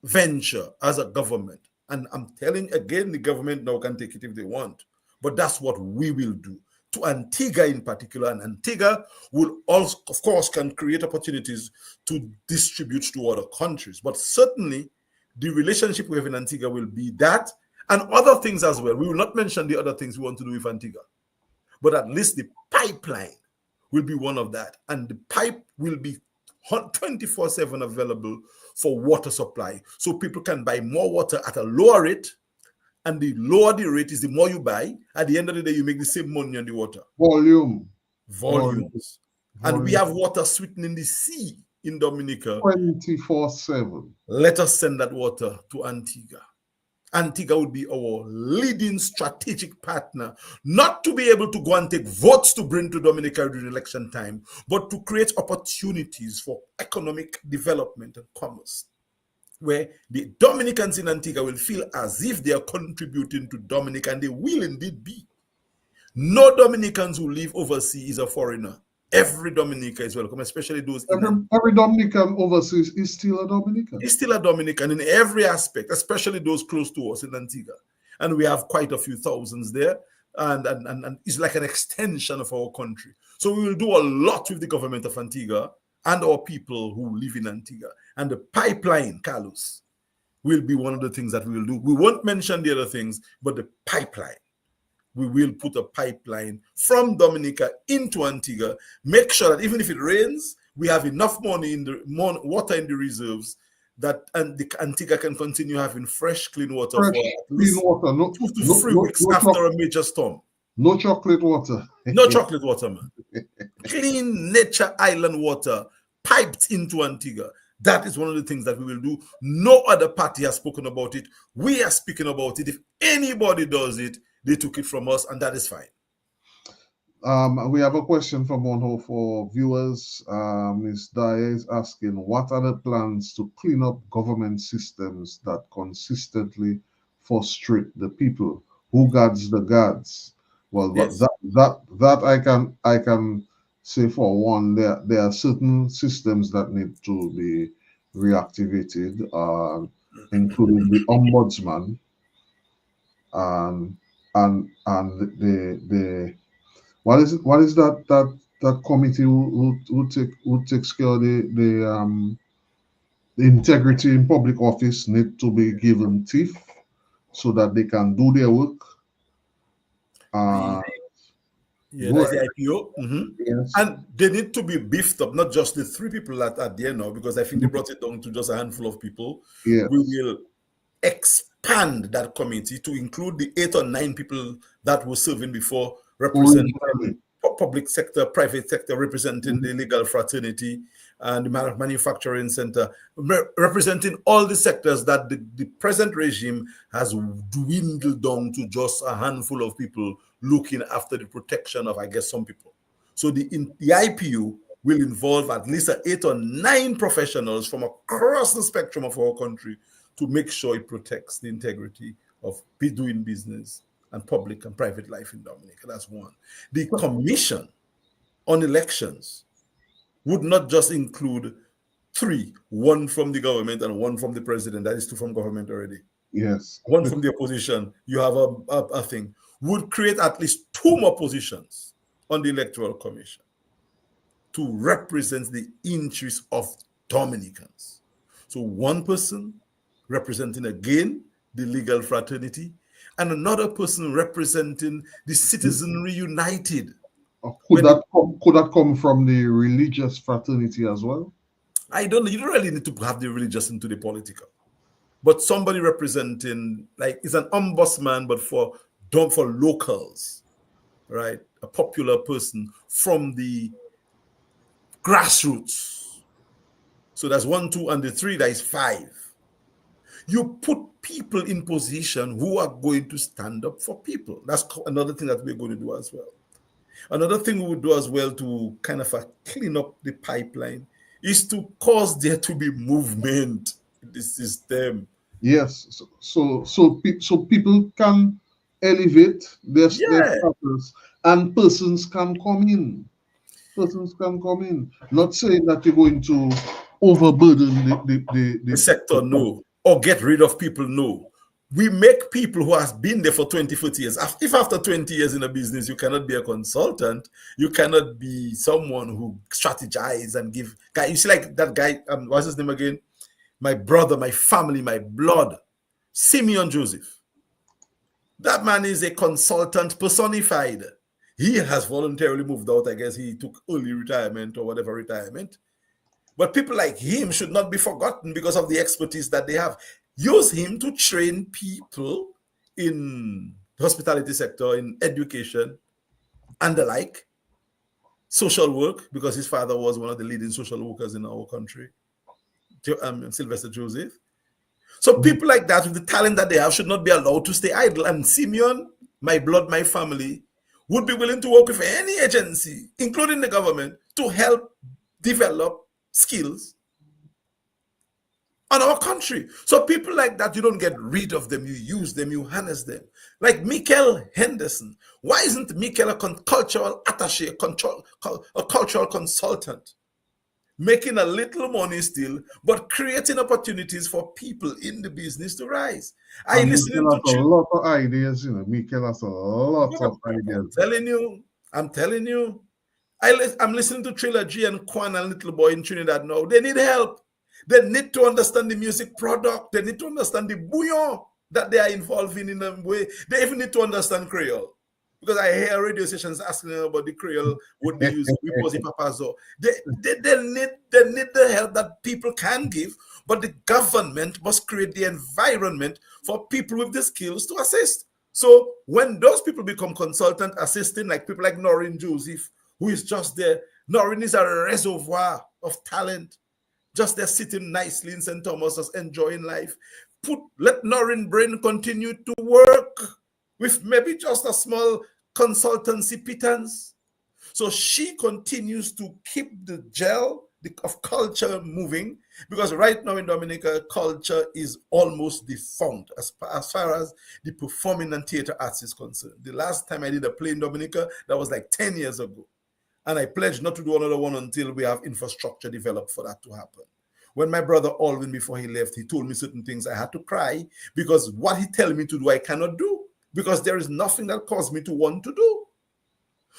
venture as a government. And I'm telling again, the government now can take it if they want. But that's what we will do to Antigua in particular. And Antigua will also, of course, can create opportunities to distribute to other countries. But certainly, the relationship we have in Antigua will be that and other things as well. We will not mention the other things we want to do with Antigua. But at least the pipeline will be one of that. And the pipe will be 24/7 available for water supply. So people can buy more water at a lower rate. And the lower the rate is, the more you buy. At the end of the day, you make the same money on the water. Volumes. And we have water sweetening the sea in Dominica. 24/7. Let us send that water to Antigua. Antigua would be our leading strategic partner, not to be able to go and take votes to bring to Dominica during election time, but to create opportunities for economic development and commerce, where the Dominicans in Antigua will feel as if they are contributing to Dominica, and they will indeed be. No Dominicans who live overseas is a foreigner. Every Dominica is welcome, especially those. Every Dominican overseas is still a Dominican. Is still a Dominican in every aspect, especially those close to us in Antigua. And we have quite a few thousands there. And it's like an extension of our country. So we will do a lot with the government of Antigua and our people who live in Antigua. And the pipeline, Carlos, will be one of the things that we will do. We won't mention the other things, but the pipeline. We will put a pipeline from Dominica into Antigua, make sure that even if it rains, we have enough money in the water in the reserves that the Antigua can continue having fresh, clean water for at least 2 to 3 weeks after a major storm. No chocolate water. No chocolate water, man. Clean nature island water, piped into Antigua. That is one of the things that we will do. No other party has spoken about it. We are speaking about it. If anybody does it, they took it from us, and that is fine. We have a question from one of our viewers. Ms. Dyer is asking, what are the plans to clean up government systems that consistently frustrate the people? Who guards the guards? Well, Yes. that I can say for one, there are certain systems that need to be reactivated, including the ombudsman and the what is that committee who takes care of the integrity in public office need to be given teeth so that they can do their work. Yeah, Go that's ahead. the IPO. Yes. And they need to be beefed up, not just the 3 people that are there now, because I think they brought it down to just a handful of people. Yes. We will expand that committee to include the 8 or 9 people that were serving before, representing public sector, private sector, representing the legal fraternity and the manufacturing center, representing all the sectors that the present regime has dwindled down to just a handful of people looking after the protection of, I guess, some people. So the IPU will involve at least 8 or 9 professionals from across the spectrum of our country to make sure it protects the integrity of doing business and public and private life in Dominica. That's one. The commission on elections would not just include 3, 1 from the government and 1 from the president. That is 2 from government already. Yes. 1 from the opposition. You have a thing. Would create at least 2 more positions on the electoral commission to represent the interests of Dominicans. So 1 person representing again the legal fraternity, and another person representing the citizenry united. Could that come from the religious fraternity as well? I don't know. You don't really need to have the religious into the political, but somebody representing, like, is an ombudsman, but for locals, right? A popular person from the grassroots. So that's 1, 2, and the 3. That is 5. You put people in position who are going to stand up for people. That's another thing that we're going to do as well. Another thing we would do as well to kind of clean up the pipeline is to cause there to be movement in the system. Yes. So people can elevate their status and persons can come in. Persons can come in. Not saying that you're going to overburden the sector, no. Or get rid of people, no. We make people who has been there for 20, 40 years. If after 20 years in a business, you cannot be a consultant, you cannot be someone who strategize and give. Guy, you see, like that guy, what's his name again? My brother, my family, my blood, Simeon Joseph. That man is a consultant personified. He has voluntarily moved out. I guess he took early retirement or whatever retirement. But people like him should not be forgotten because of the expertise that they have. Use him to train people in the hospitality sector, in education, and the like. Social work, because his father was one of the leading social workers in our country, Sylvester Joseph. So people like that, with the talent that they have, should not be allowed to stay idle. And Simeon, my blood, my family, would be willing to work with any agency, including the government, to help develop skills on our country. So people like that, you don't get rid of them, you use them, you harness them. Like Michael Henderson. Why isn't Michael a cultural attaché, a cultural consultant? Making a little money still, but creating opportunities for people in the business to rise. I listen to a lot of ideas, you know. Michael has a lot of ideas. I'm telling you. I'm listening to Trilogy and Kwan and Little Boy in Trinidad now. They need help. They need to understand the music product. They need to understand the bouillon that they are involved in a way. They even need to understand Creole. Because I hear radio stations asking about the Creole, what they use, Wiposi Papazo. They need the help that people can give, but the government must create the environment for people with the skills to assist. So when those people become consultant assisting, like people like Noreen Joseph, who is just there, Noreen is a reservoir of talent. Just they're sitting nicely in St. Thomas, just enjoying life. Let Norrin Brain continue to work with maybe just a small consultancy pittance. So she continues to keep the gel of culture moving, because right now in Dominica, culture is almost defunct as far as the performing and theater arts is concerned. The last time I did a play in Dominica, that was like 10 years ago. And I pledged not to do another one until we have infrastructure developed for that to happen. When my brother Alvin, before he left, he told me certain things, I had to cry, because what he tells me to do, I cannot do, because there is nothing that caused me to want to do.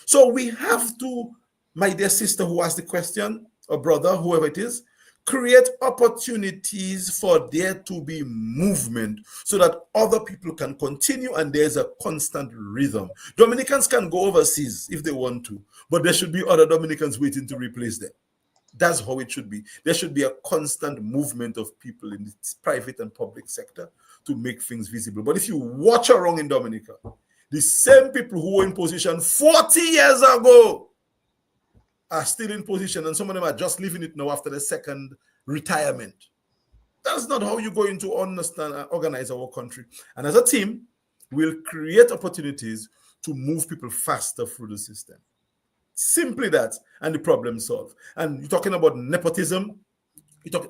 So we have to, my dear sister who asked the question, or brother, whoever it is, create opportunities for there to be movement so that other people can continue and there's a constant rhythm. Dominicans can go overseas if they want to, but there should be other Dominicans waiting to replace them. That's how it should be. There should be a constant movement of people in the private and public sector to make things visible. But if you watch around in Dominica, the same people who were in position 40 years ago are still in position, and some of them are just leaving it now after the second retirement. That's not how you're going to understand and organize our country. And as a team, we'll create opportunities to move people faster through the system. Simply that, and the problem solved. And you're talking about nepotism,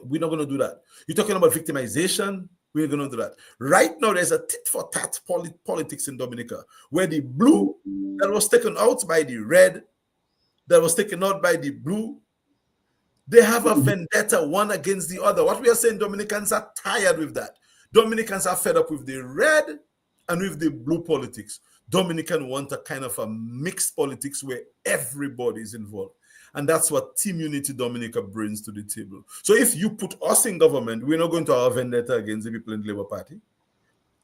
we're not going to do that. You're talking about victimization, we're going to do that. Right now, there's a tit-for-tat politics in Dominica, where the blue that was taken out by the red, that was taken out by the blue, they have a vendetta one against the other. What we are saying, Dominicans are tired with that. Dominicans are fed up with the red and with the blue politics. Dominican want a kind of a mixed politics where everybody is involved. And that's what Team Unity Dominica brings to the table. So if you put us in government, we're not going to have a vendetta against the people in the Labour Party.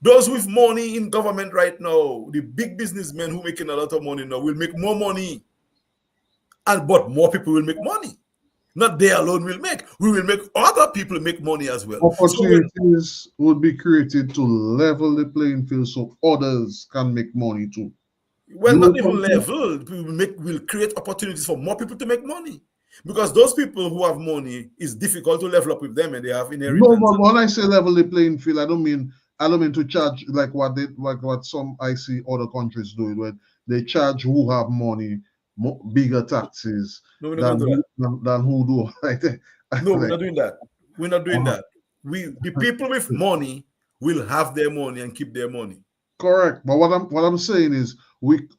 Those with money in government right now, the big businessmen who are making a lot of money now will make more money. But more people will make money. Not they alone will make. We will make other people make money as well. Opportunities would be created to level the playing field so others can make money too. Well, not even level. We'll create opportunities for more people to make money. Because those people who have money, it's difficult to level up with them and they have inheritance. No, but when I say level the playing field, I don't mean to charge like what some I see other countries doing, when they charge who have money bigger taxes than who do. No, we're not doing that. We're not doing that. The people with money will have their money and keep their money. Correct. But what I'm saying is,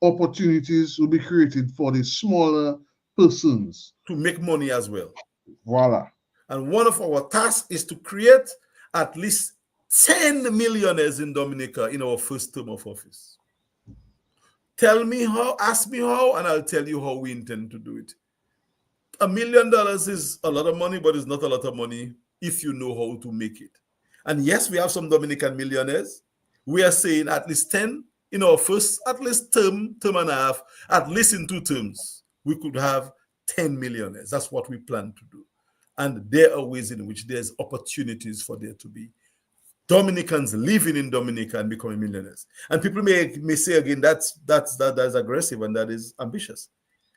opportunities will be created for the smaller persons to make money as well. Voila. And one of our tasks is to create at least 10 millionaires in Dominica in our first term of office. Tell me how, ask me how, and I'll tell you how we intend to do it. $1 million is a lot of money, but it's not a lot of money if you know how to make it. And yes, we have some Dominican millionaires. We are saying at least 10 in our first, at least term and a half, at least in 2 terms, we could have 10 millionaires. That's what we plan to do. And there are ways in which there's opportunities for there to be Dominicans living in Dominica and becoming millionaires. And people may say again, that's aggressive and that is ambitious.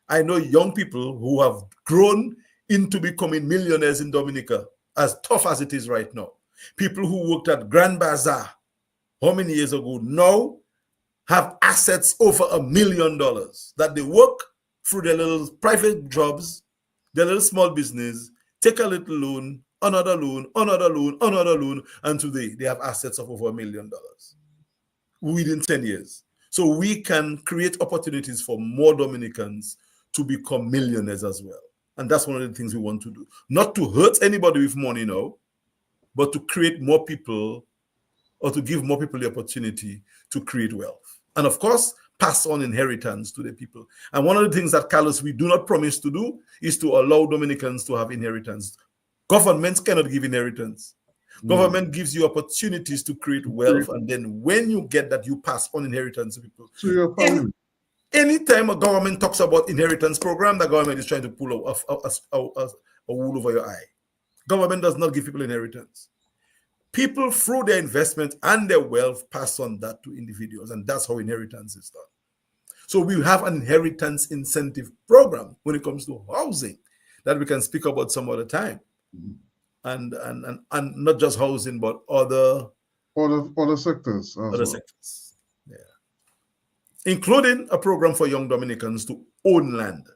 I know young people who have grown into becoming millionaires in Dominica, as tough as it is right now. People who worked at Grand Bazaar how many years ago now have assets over $1 million that they work through their little private jobs, their little small business, take a little loan, another loan, another loan, another loan, and today they have assets of over $1 million within 10 years. So we can create opportunities for more Dominicans to become millionaires as well. And that's one of the things we want to do. Not to hurt anybody with money now, but to create more people, or to give more people the opportunity to create wealth. And of course, pass on inheritance to the people. And one of the things that, Carlos, we do not promise to do is to allow Dominicans to have inheritance. Governments cannot give inheritance. Government gives you opportunities to create wealth, and then when you get that, you pass on inheritance to people. To your family. Anytime a government talks about inheritance program, the government is trying to pull a wool over your eye. Government does not give people inheritance. People, through their investment and their wealth, pass on that to individuals, and that's how inheritance is done. So we have an inheritance incentive program when it comes to housing. that we can speak about some other time, and not just housing, but Other sectors as other well. sectors. Yeah. Including a program for young Dominicans to own land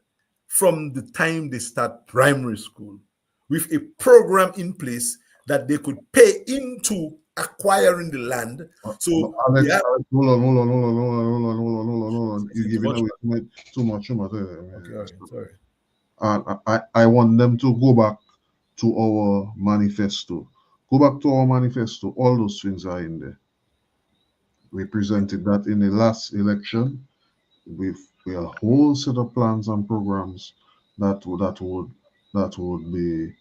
from the time they start primary school, with a program in place that they could pay into acquiring the land. But So they Alex, have Alex, hold on. is You're it too giving much? away too much. Okay, all right, sorry. And I want them to go back to our manifesto. Go back to our manifesto. All those things are in there. We presented that in the last election with a whole set of plans and programs that would be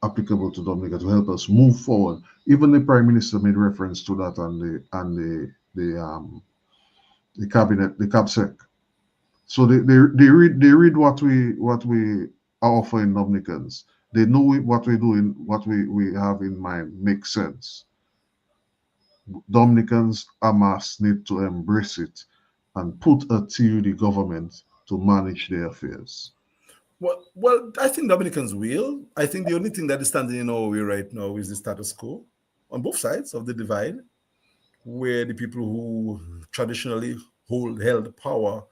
applicable to Dominica to help us move forward. Even the Prime Minister made reference to that and the cabinet, the CAPSEC. So they read what we are offering Dominicans. They know what we're doing, what we have in mind makes sense. Dominicans Hamas need to embrace it and put a TUD government to manage their affairs. Well, I think Dominicans will. I think the only thing that is standing in our way right now is the status quo on both sides of the divide, where the people who traditionally held power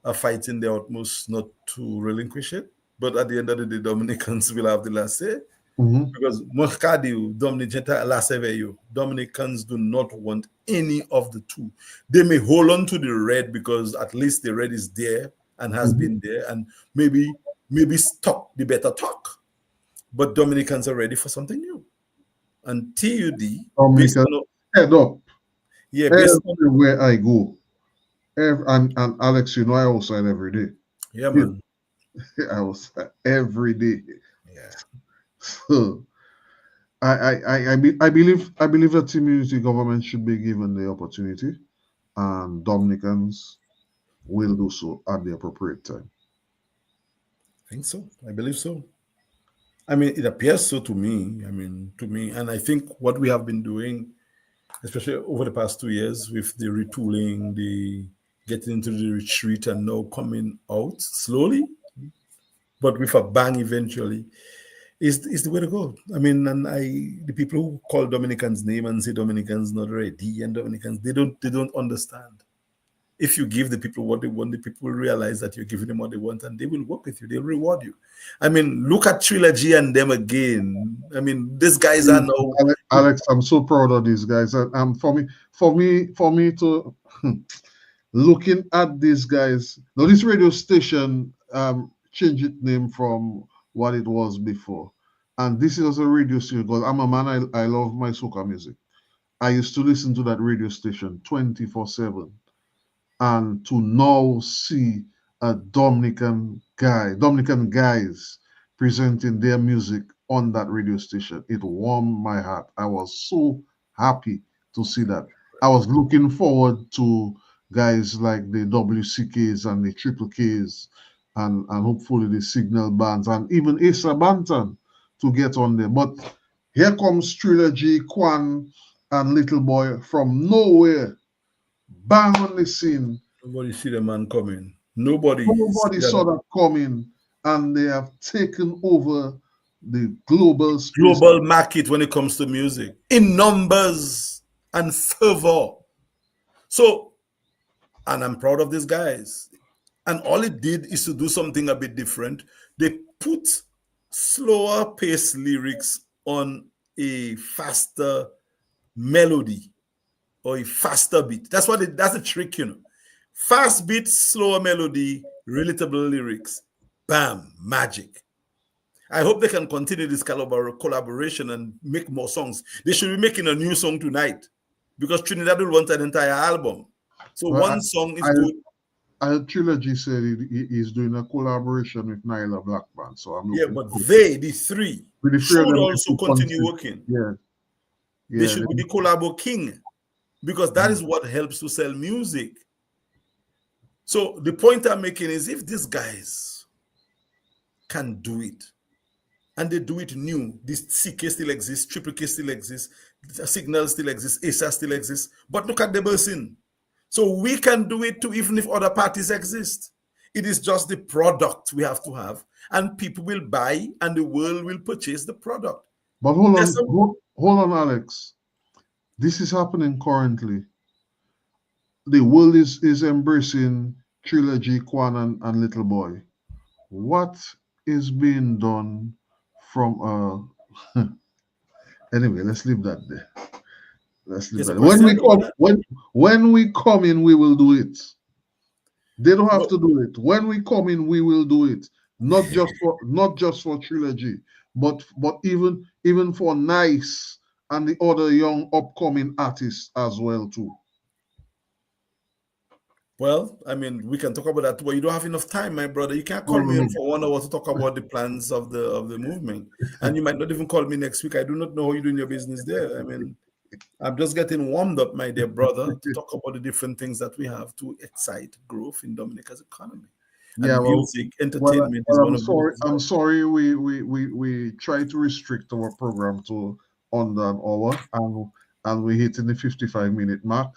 are fighting their utmost not to relinquish it. But at the end of the day, Dominicans will have the last say. Mhm. Because Moscadiu, Dominicans, la Seveyo, Dominicans do not want any of the two. They may hold on to the red because at least the red is there and has Mhm. been there, and maybe talk the better talk. But Dominicans are ready for something new. And TUD, based Dominica on head up based on everywhere I go. And Alex, I outside every day. yeah, man. I outside every day. Yeah. So I believe that community government should be given the opportunity, and Dominicans will do so at the appropriate time. I think so. I believe so. I mean, it appears so to me. And I think what we have been doing, especially over the past 2 years, with the retooling, the getting into the retreat, and now coming out slowly, but with a bang eventually, is the way to go. I mean, and the people who call Dominicans name and say Dominicans not ready and Dominicans, they don't understand. If you give the people what they want, the people will realize that you're giving them what they want, and they will work with you. They'll reward you. I mean, look at Trilogy and them again. I mean, these guys are now. Alex, I'm so proud of these guys. And for me to looking at these guys. Now, this radio station changed its name from what it was before, and this is a radio station because I'm a man. I love my soca music. I used to listen to that radio station 24/7, and to now see a Dominican guys presenting their music on that radio station, it warmed my heart. I was so happy to see that. I was looking forward to guys like the WCKs and the Triple Ks and hopefully the Signal Bands and even Asa Banton to get on there. But here comes Trilogy, Kwan, and Little Boy from nowhere, bang on the scene. Nobody see the man coming. Nobody see Nobody saw that that coming, and they have taken over the global space. global market when it comes to music in numbers and fervor. So, and I'm proud of these guys. And all it did is to do something a bit different. They put slower pace lyrics on a faster melody or a faster beat. That's the trick. Fast beat, slower melody, relatable lyrics. Bam, magic. I hope they can continue this collaboration and make more songs. They should be making a new song tonight because Trinidad will want an entire album. So Well, one song is I, good. Trilogy said he's doing a collaboration with Nyla Blackman, so I'm Yeah, looking but forward. the three, With the three of should them, also continue working. Yeah, They yeah. should be the collabo king because that is what helps to sell music. So the point I'm making is if these guys can do it, and they do it new. This CK still exists, Triple K still exists, Signal still exists, ASA still exists. But look at the person. So we can do it too, even if other parties exist. It is just the product we have to have, and people will buy, and the world will purchase the product. But hold There's on, some, hold on, Alex. This is happening currently. The world is embracing trilogy, Kwan and Little Boy. What is being done from anyway, let's leave that there. Let's leave there's a that. When we question about come that. when we come in, we will do it. They don't have Well, to do it. When we come in, we will do it. Not just for trilogy, but even for Nice and the other young upcoming artists as well too. Well, I mean, we can talk about that, but you don't have enough time, my brother. You can't No, call no, me in no. for 1 hour to talk about the plans of the movement, and you might not even call me next week. I do not know how you're doing your business there. I mean, I'm just getting warmed up, my dear brother, to talk about the different things that we have to excite growth in Dominica's economy. Yeah, And well, music, entertainment is well, one of those as I'm well. sorry. We try to restrict our program to under an hour, and we're hitting the 55-minute mark.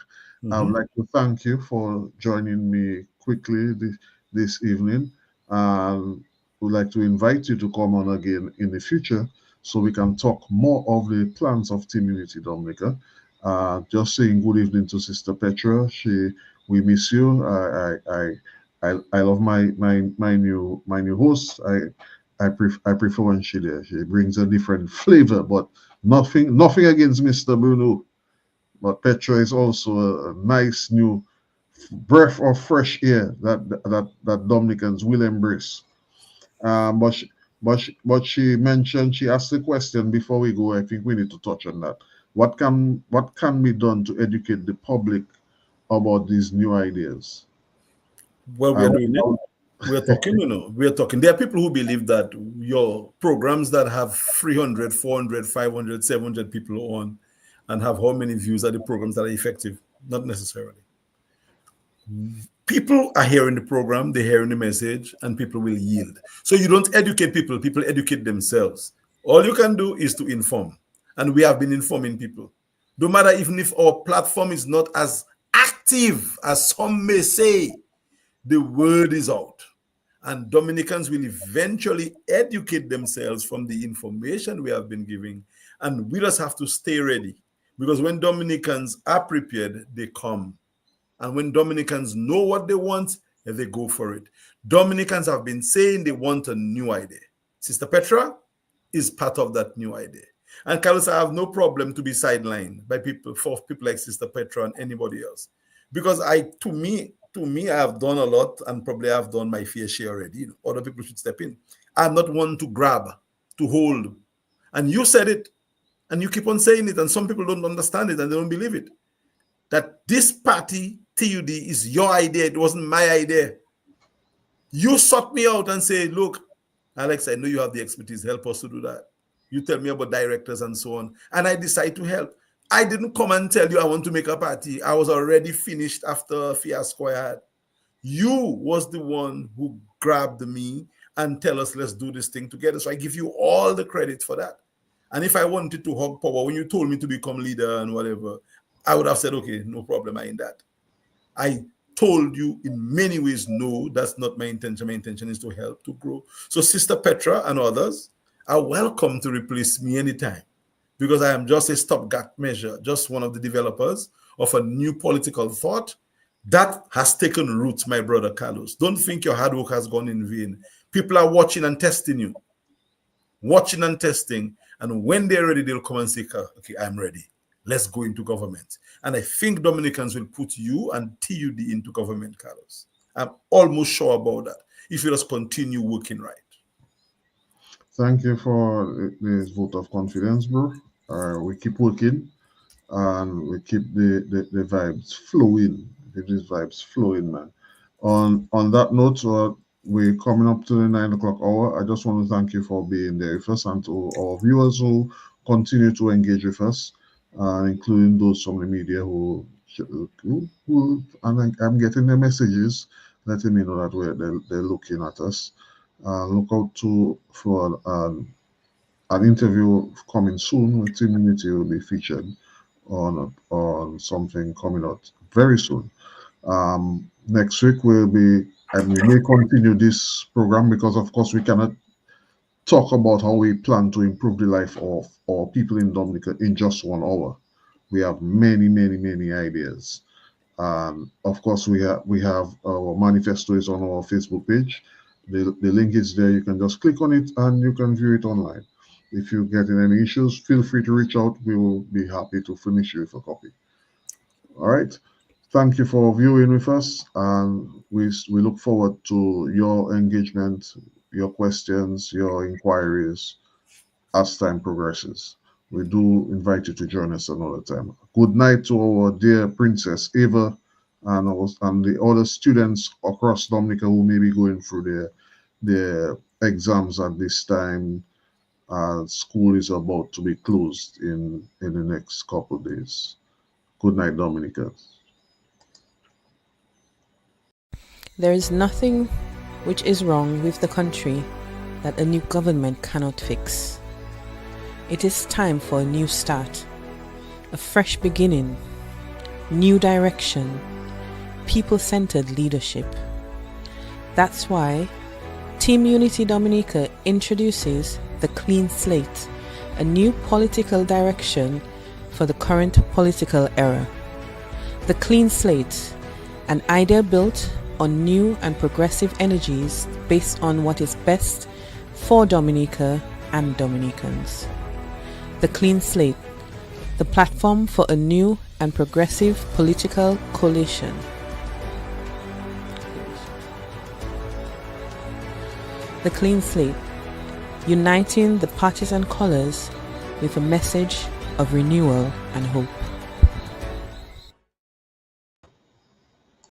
I would Mhm. like to thank you for joining me quickly this evening, and would like to invite you to come on again in the future so we can talk more of the plans of Team Unity Dominica. Just saying good evening to Sister Petra. We miss you. I love my new host. I prefer when she there. She brings a different flavor, but nothing against Mr. Bruno. But Petra is also a nice new breath of fresh air that Dominicans will embrace. But she mentioned, she asked the question before we go. I think we need to touch on that. What can be done to educate the public about these new ideas? Well, we Uh, are doing it. We are talking, we are talking. There are people who believe that your programs that have 300, 400, 500, 700 people on and have how many views are the programs that are effective? Not necessarily. People are hearing the program, they're hearing the message, and people will yield. So you don't educate people, people educate themselves. All you can do is to inform. And we have been informing people. No matter even if our platform is not as active as some may say, the word is out. And Dominicans will eventually educate themselves from the information we have been giving. And we just have to stay ready. Because when Dominicans are prepared, they come. And when Dominicans know what they want, they go for it. Dominicans have been saying they want a new idea. Sister Petra is part of that new idea. And Carlos, I have no problem to be sidelined by people, for people like Sister Petra and anybody else. Because to me, I have done a lot and probably I've done my fair share already. Other people should step in. I'm not one to grab, to hold. And you said it, and you keep on saying it, and some people don't understand it and they don't believe it. That this party, TUD, is your idea. It wasn't my idea. You sought me out and say, look, Alex, I know you have the expertise. Help us to do that. You tell me about directors and so on. And I decide to help. I didn't come and tell you I want to make a party. I was already finished after a fiasco I had. You was the one who grabbed me and tell us, let's do this thing together. So I give you all the credit for that. And if I wanted to hog power, when you told me to become leader and whatever, I would have said, okay, no problem, I in that. I told you in many ways, no, that's not my intention. My intention is to help to grow. So Sister Petra and others are welcome to replace me anytime because I am just a stopgap measure, just one of the developers of a new political thought that has taken root, my brother Carlos. Don't think your hard work has gone in vain. People are watching and testing you, watching and testing. And when they're ready, they'll come and say, okay, I'm ready. Let's go into government. And I think Dominicans will put you and TUD into government, Carlos. I'm almost sure about that if you just continue working right. Thank you for this vote of confidence, bro. We keep working and we keep the vibes flowing. Keep these vibes flowing, man. On that note, we're coming up to the 9 o'clock hour. I just want to thank you for being there with us and to our viewers who continue to engage with us, including those from the media who and I'm getting the messages letting me know that they're looking at us. Look out for an interview coming soon with Team Unity will be featured on something coming out very soon. Next week will be And we may continue this program because, of course, we cannot talk about how we plan to improve the life of our people in Dominica in just 1 hour. We have many, many, many ideas. Of course, we have our manifesto is on our Facebook page. The link is there. You can just click on it and you can view it online. If you get in any issues, feel free to reach out. We will be happy to furnish you with a copy. All right. Thank you for viewing with us, and we look forward to your engagement, your questions, your inquiries as time progresses. We do invite you to join us another time. Good night to our dear Princess Ava and the other students across Dominica who may be going through their exams at this time. School is about to be closed in the next couple of days. Good night, Dominica. There is nothing which is wrong with the country that a new government cannot fix. It is time for a new start, a fresh beginning, new direction, people-centered leadership. That's why Team Unity Dominica introduces the Clean Slate, a new political direction for the current political era. The Clean Slate, an idea built on new and progressive energies based on what is best for Dominica and Dominicans. The Clean Slate, the platform for a new and progressive political coalition. The Clean Slate, uniting the partisan colors with a message of renewal and hope.